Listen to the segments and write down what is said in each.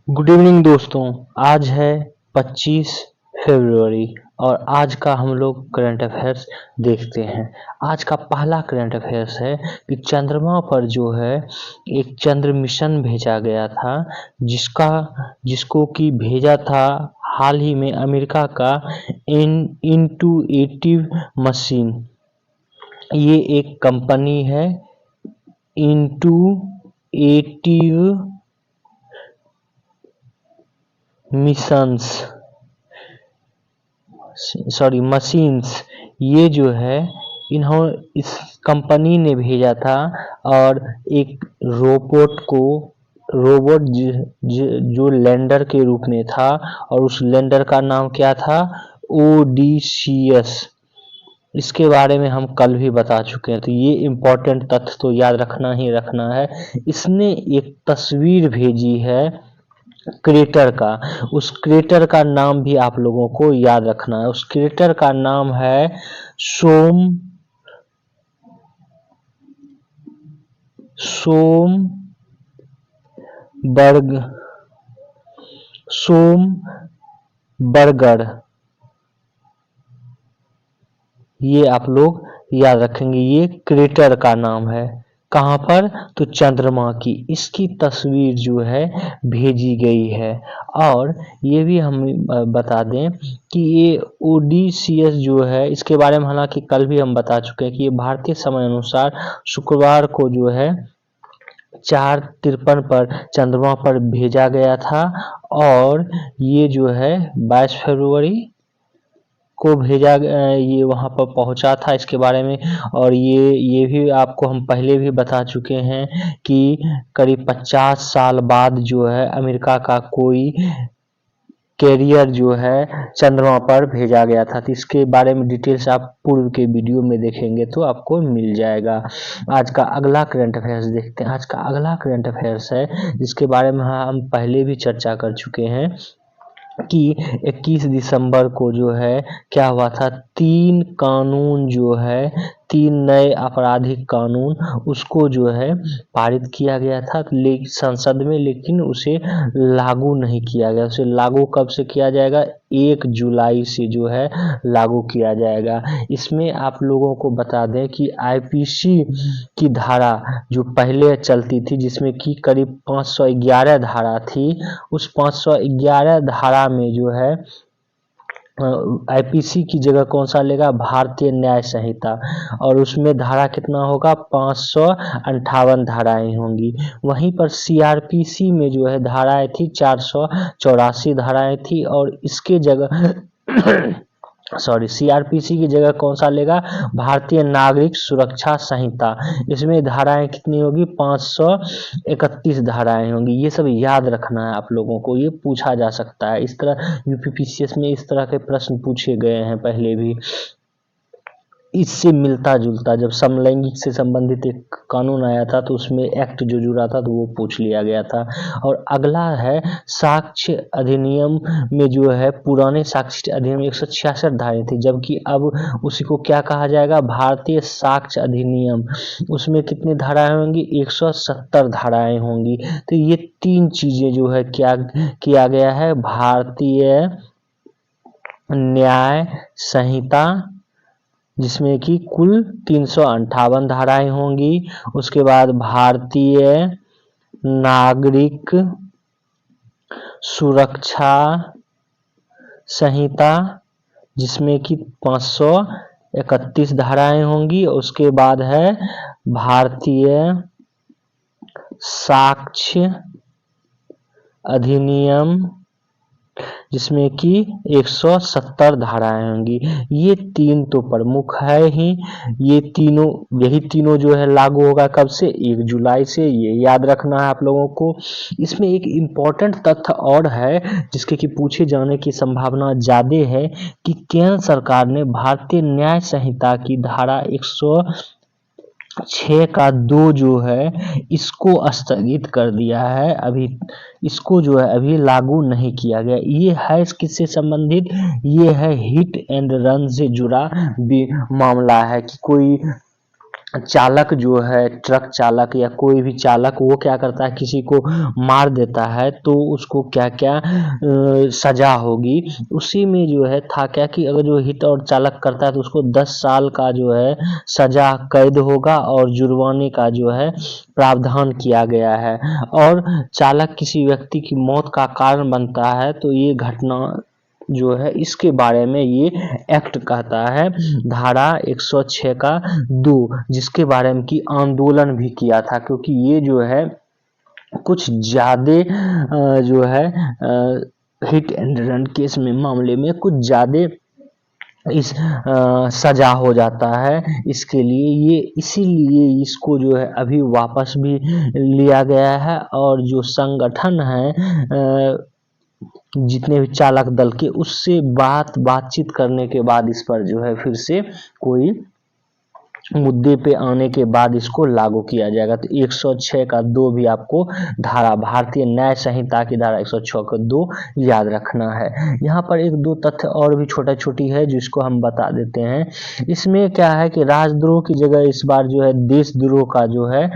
Good evening दोस्तों। आज है 25 फरवरी और आज का हम लोग करंट अफेयर्स देखते हैं। आज का पहला करंट अफेयर्स है कि चंद्रमा पर जो है एक चंद्र मिशन भेजा गया था, जिसको कि भेजा था हाल ही में अमेरिका का इंटूएटिव मशीन। ये एक कंपनी है इंटूएटिव मशीन्स। ये जो है इस कंपनी ने भेजा था और एक रोबोट जो लैंडर के रूप में था और उस लैंडर का नाम क्या था, ओडिसियस। इसके बारे में हम कल भी बता चुके हैं, तो ये इम्पोर्टेंट तथ्य तो याद रखना ही रखना है। इसने एक तस्वीर भेजी है क्रेटर का। उस क्रेटर का नाम भी आप लोगों को याद रखना है। उस क्रेटर का नाम है सोमबर्गर। ये आप लोग याद रखेंगे, ये क्रेटर का नाम है। कहाँ पर? तो चंद्रमा की इसकी तस्वीर जो है भेजी गई है। और ये भी हम बता दें कि ये ओडिसियस जो है, इसके बारे में हालांकि कल भी हम बता चुके हैं कि ये भारतीय समय अनुसार शुक्रवार को जो है 4:53 पर चंद्रमा पर भेजा गया था और ये जो है 22 फरवरी को भेजा ये वहां पर पहुंचा था। इसके बारे में और ये भी आपको हम पहले भी बता चुके हैं कि करीब 50 साल बाद जो है अमेरिका का कोई कैरियर जो है चंद्रमा पर भेजा गया था। तो इसके बारे में डिटेल्स आप पूर्व के वीडियो में देखेंगे तो आपको मिल जाएगा। आज का अगला करंट अफेयर्स देखते हैं। आज का अगला करंट अफेयर्स है जिसके बारे में हम पहले भी चर्चा कर चुके हैं कि 21 दिसंबर को जो है क्या हुआ था, 3 कानून जो है, 3 नए आपराधिक कानून उसको जो है पारित किया गया था संसद में, लेकिन उसे लागू नहीं किया गया। उसे लागू कब से किया जाएगा? 1 जुलाई से जो है लागू किया जाएगा। इसमें आप लोगों को बता दें कि आईपीसी की धारा जो पहले चलती थी, जिसमें कि करीब 511 धारा थी, उस 511 धारा में जो है आईपीसी की जगह कौन सा लेगा? भारतीय न्याय संहिता। और उसमें धारा कितना होगा? 558 धाराएं होंगी। वहीं पर सीआरपीसी में जो है धाराएं थी 484 धाराएं थी और इसके जगह सीआरपीसी की जगह कौन सा लेगा? भारतीय नागरिक सुरक्षा संहिता। इसमें धाराएं कितनी होगी? 531 धाराएं होंगी। ये सब याद रखना है आप लोगों को, ये पूछा जा सकता है। इस तरह यूपीपीसीएस में इस तरह के प्रश्न पूछे गए हैं पहले भी। इससे मिलता जुलता जब समलैंगिक से संबंधित एक कानून आया था तो उसमें एक्ट जो जुड़ा था तो वो पूछ लिया गया था। और अगला है साक्ष्य अधिनियम में जो है, पुराने साक्ष्य अधिनियम 166 धाराएं थी, जबकि अब उसी को क्या कहा जाएगा? भारतीय साक्ष्य अधिनियम। उसमें कितनी धाराएं होंगी? 170 धाराएं होंगी। तो ये 3 चीजें जो है क्या किया गया है? भारतीय न्याय संहिता, जिसमें कि कुल 358 धाराएं होंगी। उसके बाद भारतीय नागरिक सुरक्षा संहिता, जिसमें कि 531 धाराएं होंगी। उसके बाद है भारतीय साक्ष्य अधिनियम, जिसमें कि 170 धाराएं होंगी। ये 3 तो प्रमुख है ही। यही तीनों जो है लागू होगा कब से? 1 जुलाई से। ये याद रखना है आप लोगों को। इसमें एक इम्पोर्टेंट तथ्य और है जिसके कि पूछे जाने की संभावना ज्यादा है कि केंद्र सरकार ने भारतीय न्याय संहिता की धारा 106 का 2 जो है इसको स्थगित कर दिया है। अभी इसको जो है अभी लागू नहीं किया गया। ये है किससे संबंधित? ये है हिट एंड रन से जुड़ा भी मामला है कि कोई चालक जो है, ट्रक चालक या कोई भी चालक, वो क्या करता है, किसी को मार देता है तो उसको क्या क्या सजा होगी, उसी में जो है था क्या कि अगर जो हिट और चालक करता है तो उसको 10 साल का जो है सजा कैद होगा और जुर्माने का जो है प्रावधान किया गया है। और चालक किसी व्यक्ति की मौत का कारण बनता है तो ये घटना जो है इसके बारे में ये एक्ट कहता है, धारा 106 का 2, जिसके बारे में की आंदोलन भी किया था, क्योंकि ये जो है कुछ ज्यादा जो है हिट एंड रन केस में मामले में कुछ ज्यादा इस सजा हो जाता है। इसके लिए ये इसीलिए इसको जो है अभी वापस भी लिया गया है, और जो संगठन है जितने भी चालक दल के, उससे बातचीत करने के बाद इस पर जो है फिर से कोई मुद्दे पे आने के बाद इसको लागू किया जाएगा। तो 106 का 2 भी आपको धारा, भारतीय न्याय संहिता की धारा 106 का 2 याद रखना है। यहाँ पर एक दो तथ्य और भी छोटा छोटी है जिसको हम बता देते हैं। इसमें क्या है कि राजद्रोह की जगह इस बार जो है देशद्रोह का जो है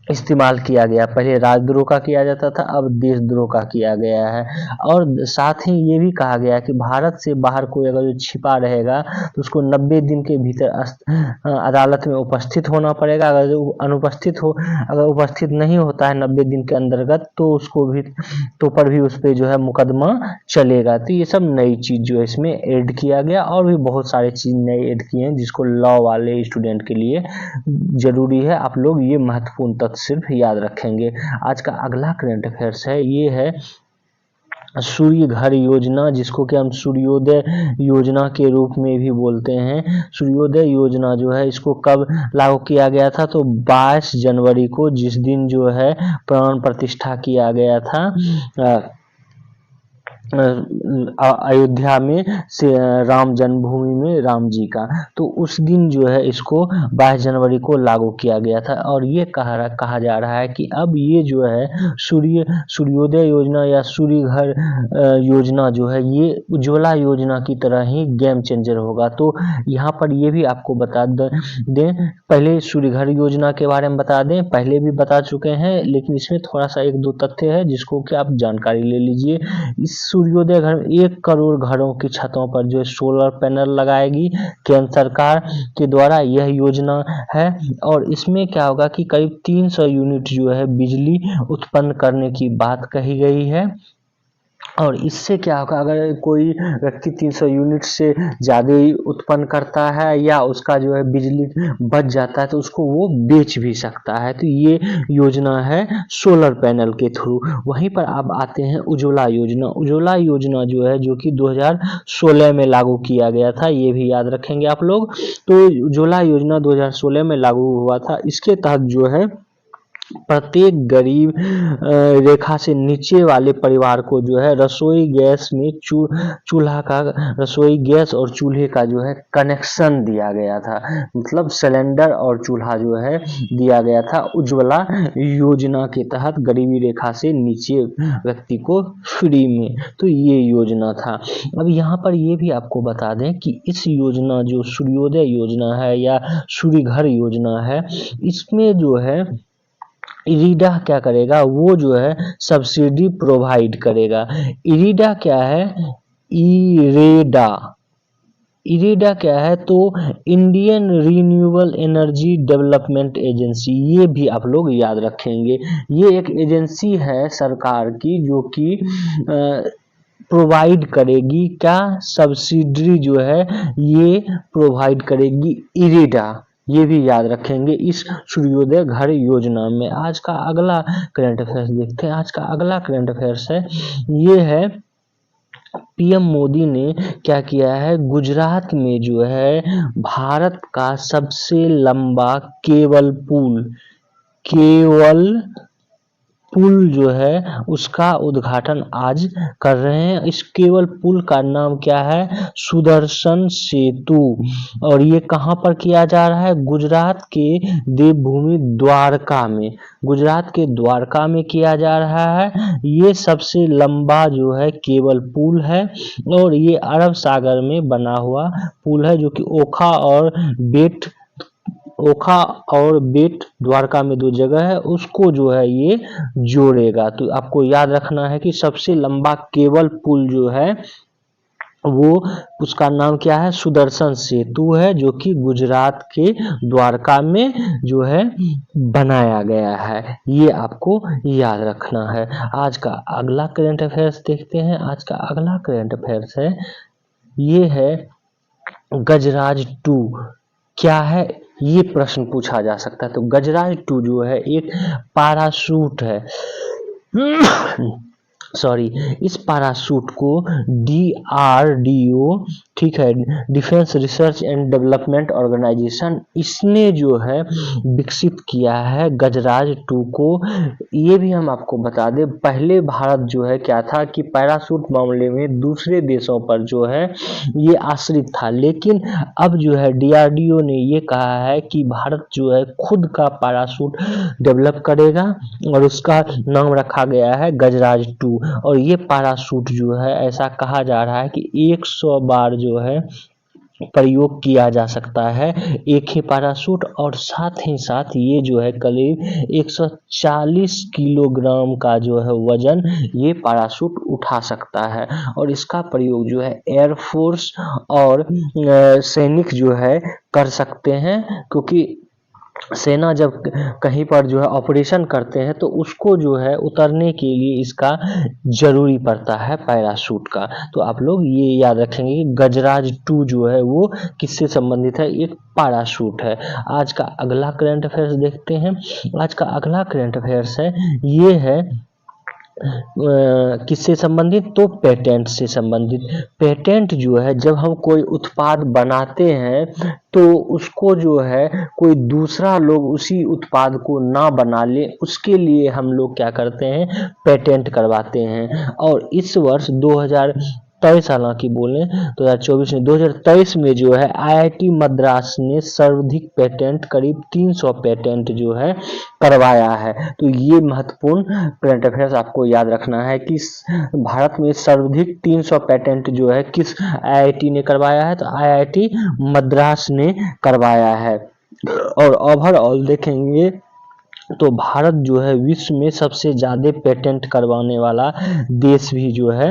इस्तेमाल किया गया। पहले राजद्रोह का किया जाता था, अब देशद्रोह का किया गया है। और साथ ही ये भी कहा गया कि भारत से बाहर कोई अगर जो छिपा रहेगा तो उसको 90 दिन के भीतर अदालत में उपस्थित होना पड़ेगा। अगर जो अगर उपस्थित नहीं होता है 90 दिन के अंतर्गत तो उसको भी उस पर जो है मुकदमा चलेगा। तो ये सब नई चीज जो है इसमें ऐड किया गया, और भी बहुत सारे चीज नए ऐड किए हैं जिसको लॉ वाले स्टूडेंट के लिए जरूरी है। आप लोग ये महत्वपूर्ण तथ्य सिर्फ याद रखेंगे। आज का अगला करंट अफेयर्स है, ये है सूर्य घर योजना, जिसको कि हम सूर्योदय योजना के रूप में भी बोलते हैं। सूर्योदय योजना जो है इसको कब लागू किया गया था, तो 22 जनवरी को, जिस दिन जो है प्राण प्रतिष्ठा किया गया था अयोध्या में से राम जन्मभूमि में राम जी का, तो उस दिन जो है इसको 22 जनवरी को लागू किया गया था। और ये कहा जा रहा है कि अब ये जो है सूर्योदय योजना या सूर्य घर योजना जो है ये उज्ज्वला योजना की तरह ही गेम चेंजर होगा। तो यहाँ पर ये भी आपको बता दें, पहले सूर्य घर योजना के बारे में बता दें, पहले भी बता चुके हैं, लेकिन इसमें थोड़ा सा एक दो तथ्य है जिसको कि आप जानकारी ले लीजिए। इस सूर्योदय घर 1 करोड़ घरों की छतों पर जो सोलर पैनल लगाएगी केंद्र सरकार के द्वारा, यह योजना है। और इसमें क्या होगा कि करीब 300 यूनिट जो है बिजली उत्पन्न करने की बात कही गई है। और इससे क्या होगा, अगर कोई व्यक्ति 300 यूनिट से ज़्यादा ही उत्पन्न करता है या उसका जो है बिजली बच जाता है तो उसको वो बेच भी सकता है। तो ये योजना है सोलर पैनल के थ्रू। वहीं पर आप आते हैं उज्ज्वला योजना। उज्ज्वला योजना जो है जो कि 2016 में लागू किया गया था, ये भी याद रखेंगे आप लोग। तो उज्ज्वला योजना 2016 में लागू हुआ था। इसके तहत जो है प्रत्येक गरीब रेखा से नीचे वाले परिवार को जो है रसोई गैस में चूल्हा का, रसोई गैस और चूल्हे का जो है कनेक्शन दिया गया था। मतलब सिलेंडर और चूल्हा जो है दिया गया था उज्ज्वला योजना के तहत गरीबी रेखा से नीचे व्यक्ति को फ्री में। तो ये योजना था। अब यहाँ पर ये भी आपको बता दें कि इस योजना जो सूर्योदय योजना है या सूर्य घर योजना है, इसमें जो है इरीडा क्या करेगा, वो जो है सब्सिडी प्रोवाइड करेगा। इरीडा क्या है, इरेडा, इरेडा क्या है, तो Indian renewable energy development agency. ये भी आप लोग याद रखेंगे। ये एक एजेंसी है सरकार की जो कि प्रोवाइड करेगी क्या, सब्सिडी जो है ये प्रोवाइड करेगी इरेडा। ये भी याद रखेंगे इस सूर्योदय घर योजना में। आज का अगला करंट अफेयर्स देखते हैं। आज का अगला करंट अफेयर्स है, ये है पीएम मोदी ने क्या किया है, गुजरात में जो है भारत का सबसे लंबा केबल पुल जो है उसका उद्घाटन आज कर रहे हैं। इस केबल पुल का नाम क्या है, सुदर्शन सेतु। और ये कहां पर किया जा रहा है, गुजरात के देवभूमि द्वारका में। गुजरात के द्वारका में किया जा रहा है। ये सबसे लंबा जो है केबल पुल है और ये अरब सागर में बना हुआ पुल है जो कि ओखा और बेट ओखा और बेट द्वारका में 2 जगह है, उसको जो है ये जोड़ेगा। तो आपको याद रखना है कि सबसे लंबा केबल पुल जो है वो उसका नाम क्या है, सुदर्शन सेतु है, जो कि गुजरात के द्वारका में जो है बनाया गया है। ये आपको याद रखना है। आज का अगला करंट अफेयर्स देखते हैं। आज का अगला करंट अफेयर्स है, ये है गजराज 2 क्या है, ये प्रश्न पूछा जा सकता है। तो गजराज 2 जो है एक पैराशूट है सॉरी, इस पैराशूट को DRDO, ठीक है, defence research and development organisation, इसने जो है विकसित किया है गजराज 2 को। ये भी हम आपको बता दें, पहले भारत जो है क्या था कि पैराशूट मामले में दूसरे देशों पर जो है ये आश्रित था, लेकिन अब जो है DRDO ने ये कहा है कि भारत जो है खुद का पैराशूट डेवलप करेगा और उसका नाम रखा गया है गजराज 2। और ये पैराशूट जो है ऐसा कहा जा रहा है कि 100 बार जो है प्रयोग किया जा सकता है एक ही पैराशूट, और साथ ही साथ ये जो है करीब 140 किलोग्राम का जो है वजन ये पैराशूट उठा सकता है। और इसका प्रयोग जो है एयरफोर्स और सैनिक जो है कर सकते हैं, क्योंकि सेना जब कहीं पर जो है ऑपरेशन करते हैं तो उसको जो है उतरने के लिए इसका जरूरी पड़ता है पैराशूट का। तो आप लोग ये याद रखेंगे कि गजराज 2 जो है वो किससे संबंधित है, एक पैराशूट है। आज का अगला करंट अफेयर्स देखते हैं। आज का अगला करंट अफेयर्स है, ये है किससे संबंधित, तो पेटेंट से संबंधित। पेटेंट जो है जब हम कोई उत्पाद बनाते हैं तो उसको जो है कोई दूसरा लोग उसी उत्पाद को ना बना ले, उसके लिए हम लोग क्या करते हैं, पेटेंट करवाते हैं। और इस वर्ष 2023 हालांकि बोले 2024 में 2023 में जो है IIT मद्रास ने सर्वाधिक पेटेंट करीब 300 पेटेंट जो है करवाया है। तो ये महत्वपूर्ण करंट अफेयर्स आपको याद रखना है कि भारत में सर्वाधिक 300 पेटेंट जो है किस IIT ने करवाया है, तो IIT मद्रास ने करवाया है। और ओवरऑल देखेंगे तो भारत जो है विश्व में सबसे ज्यादा पेटेंट करवाने वाला देश भी जो है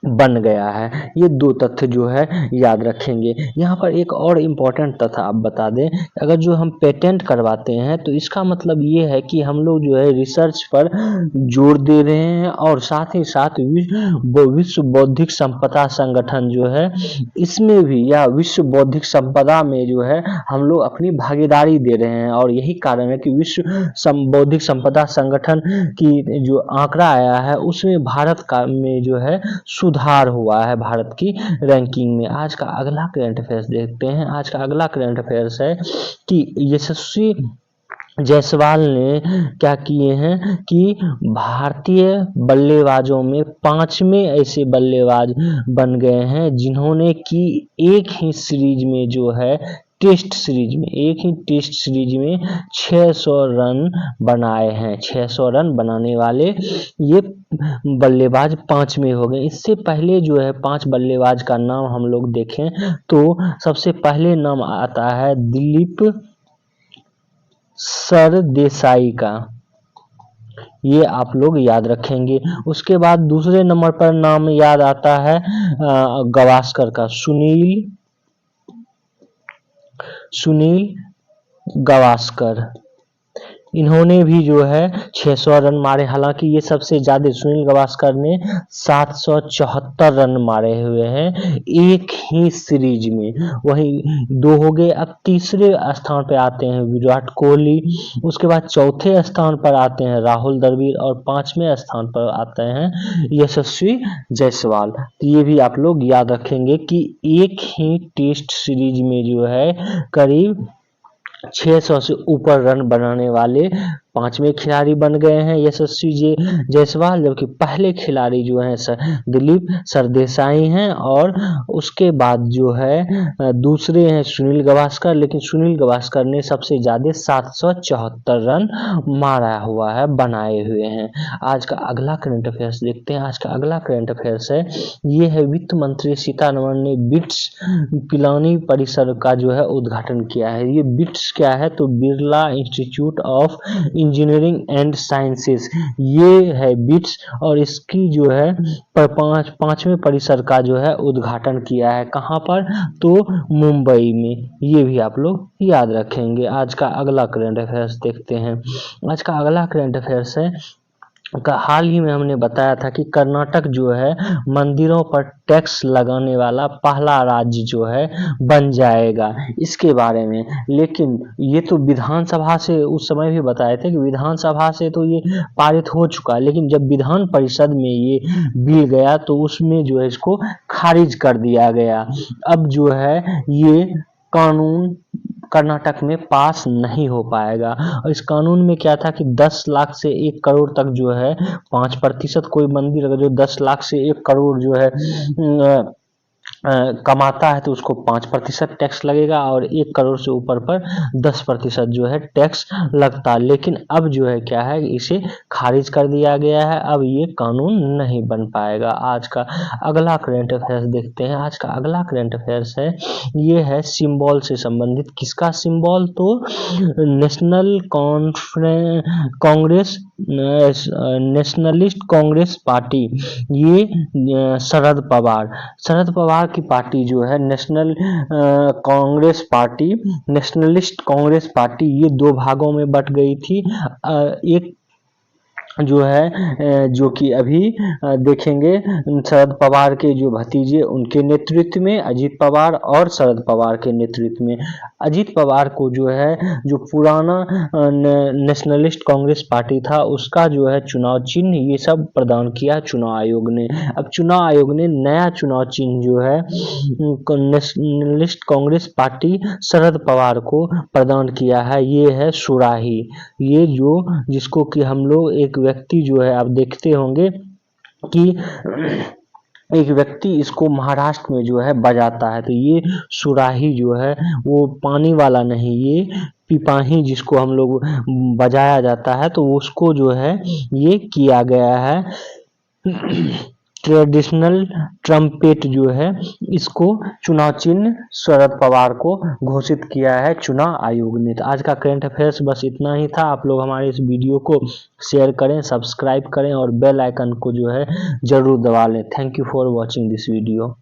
बन गया है। ये 2 तथ्य जो है याद रखेंगे। यहाँ पर एक और इम्पोर्टेंट तथ्य आप बता दें, अगर जो हम पेटेंट करवाते हैं तो इसका मतलब ये है कि हम लोग जो है रिसर्च पर जोर दे रहे हैं, और साथ ही साथ विश्व बौद्धिक संपदा संगठन जो है इसमें भी, या विश्व बौद्धिक संपदा में जो है हम लोग अपनी भागीदारी दे रहे हैं। और यही कारण है कि विश्व बौद्धिक संपदा संगठन की जो आंकड़ा आया है उसमें भारत का में जो है सुधार हुआ है भारत की रैंकिंग में। आज का अगला करंट अफेयर्स देखते हैं। आज का अगला करंट अफेयर्स है कि यशस्वी जायसवाल ने क्या किए हैं कि भारतीय बल्लेबाजों में 5वें ऐसे बल्लेबाज बन गए हैं जिन्होंने कि एक ही सीरीज में जो है टेस्ट सीरीज में, एक ही टेस्ट सीरीज में 600 रन बनाए हैं। 600 रन बनाने वाले ये बल्लेबाज 5वें हो गए। इससे पहले जो है 5 बल्लेबाज का नाम हम लोग देखें तो सबसे पहले नाम आता है दिलीप सरदेसाई का, ये आप लोग याद रखेंगे। उसके बाद दूसरे नंबर पर नाम याद आता है गावस्कर का, सुनील गावस्कर। इन्होंने भी जो है 600 रन मारे। हालांकि ये सबसे ज्यादा सुनील गावस्कर ने 774 रन मारे हुए हैं एक ही सीरीज में। वहीं 2 हो गए। अब तीसरे स्थान पे आते हैं विराट कोहली, उसके बाद चौथे स्थान पर आते हैं राहुल द्रविड़, और 5वें स्थान पर आते हैं यशस्वी जायसवाल। तो ये भी आप लोग याद रखेंगे कि एक ही टेस्ट सीरीज में जो है करीब 600 से ऊपर रन बनाने वाले 5वें खिलाड़ी बन गए हैं यशस्वी जायसवाल, जबकि पहले खिलाड़ी जो हैं दिलीप सरदेसाई हैं, और उसके बाद जो है दूसरे हैं सुनील गावस्कर, लेकिन सुनील गावस्कर ने सबसे ज़्यादा 774 रन मारा हुआ है, बनाए हुए हैं। आज का अगला करंट अफेयर्स देखते हैं। आज का अगला करंट अफेयर्स है, ये है वित्त मंत्री सीतारमण ने बिट्स पिलानी परिसर का जो है उद्घाटन किया है। ये बिट्स क्या है, तो Birla institute of engineering and sciences, ये है बिट्स, और इसकी जो है पांचवें परिसर का जो है उद्घाटन किया है। कहाँ पर, तो मुंबई में। ये भी आप लोग याद रखेंगे। आज का अगला करंट अफेयर्स देखते हैं। आज का अगला करंट अफेयर्स है, हाल ही में हमने बताया था कि कर्नाटक जो है मंदिरों पर टैक्स लगाने वाला पहला राज्य जो है बन जाएगा, इसके बारे में। लेकिन ये तो विधानसभा से उस समय भी बताए थे कि विधानसभा से तो ये पारित हो चुका, लेकिन जब विधान परिषद में ये बिल गया तो उसमें जो है इसको खारिज कर दिया गया। अब जो है ये कानून कर्नाटक में पास नहीं हो पाएगा। और इस कानून में क्या था कि 10 लाख से 1 करोड़ तक जो है 5% कोई मंदिर अगर जो 10 लाख से 1 करोड़ जो है कमाता है तो उसको 5% टैक्स लगेगा, और 1 करोड़ से ऊपर पर 10% जो है टैक्स लगता है। लेकिन अब जो है क्या है, इसे खारिज कर दिया गया है, अब ये कानून नहीं बन पाएगा। आज का अगला करंट अफेयर्स देखते हैं। आज का अगला करंट अफेयर्स है, ये है सिंबल से संबंधित। किसका सिंबल, तो national Congress nationalist Congress party, ये शरद पवार की पार्टी जो है national Congress party, nationalist Congress party, ये 2 भागों में बट गई थी। एक जो है जो कि अभी देखेंगे शरद पवार के जो भतीजे उनके नेतृत्व में, अजीत पवार और शरद पवार के नेतृत्व में। अजीत पवार को जो है जो पुराना नेशनलिस्ट कांग्रेस पार्टी था उसका जो है चुनाव चिन्ह ये सब प्रदान किया चुनाव आयोग ने। अब चुनाव आयोग ने नया चुनाव चिन्ह जो है नेशनलिस्ट कांग्रेस पार्टी शरद पवार को प्रदान किया है, ये है सुराही। ये जो जिसको कि हम लोग एक व्यक्ति जो है आप देखते होंगे कि एक व्यक्ति इसको महाराष्ट्र में जो है बजाता है, तो ये सुराही जो है वो पानी वाला नहीं, ये पिपाही जिसको हम लोग बजाया जाता है, तो उसको जो है ये किया गया है ट्रेडिशनल ट्रम्पेट जो है इसको चुनाव चिन्ह शरद पवार को घोषित किया है चुनाव आयोग ने। तो आज का करंट अफेयर्स बस इतना ही था। आप लोग हमारे इस वीडियो को शेयर करें, सब्सक्राइब करें और बेल आइकन को जो है जरूर दबा लें। Thank you for watching this video.